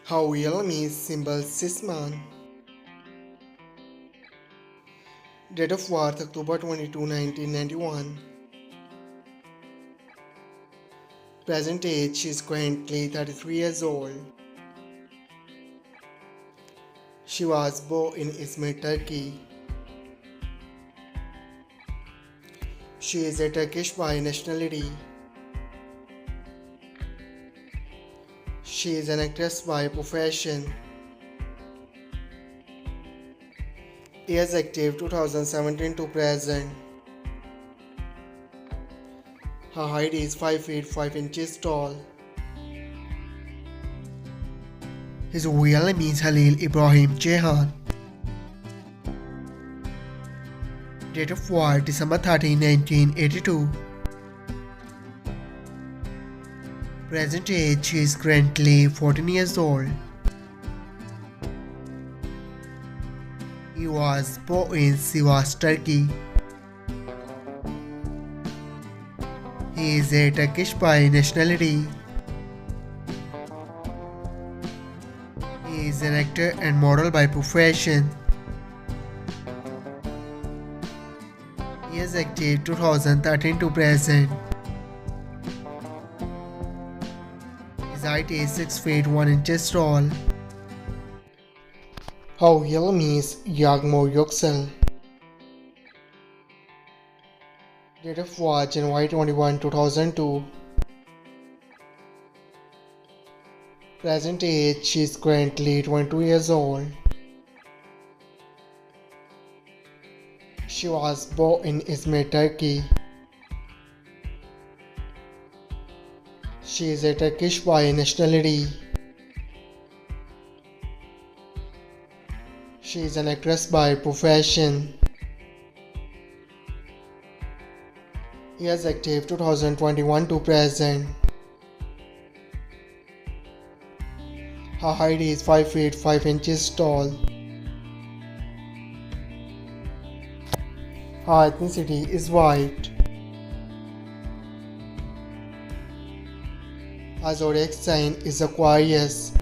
Halil means Sibel Siaman. Date of birth October 22, 1991. Present age she is currently 33 years old. She was born in Izmir, Turkey. She is a Turkish by nationality. She is an actress by profession. Years active 2017 to present. Her height is 5 feet 5 inches tall. His real name is Halil Ibrahim Ceyhan. Date of birth December 13, 1982. Present age she is currently 14 years old. He was born in Sivas, Turkey. He is a Turkish by nationality. He is an actor and model by profession. He is active 2013 to present. His height is 6 feet 1 inches tall. Halil means Yagmur Yuksel. Date of birth January 21, 2002. Present age she is currently 22 years old. She was born in Izmir, Turkey. She is a Turkish by nationality. She is an actress by profession. Years active 2021 to present. Her height is 5 feet 5 inches tall. Her ethnicity is white. Her zodiac sign is Aquarius.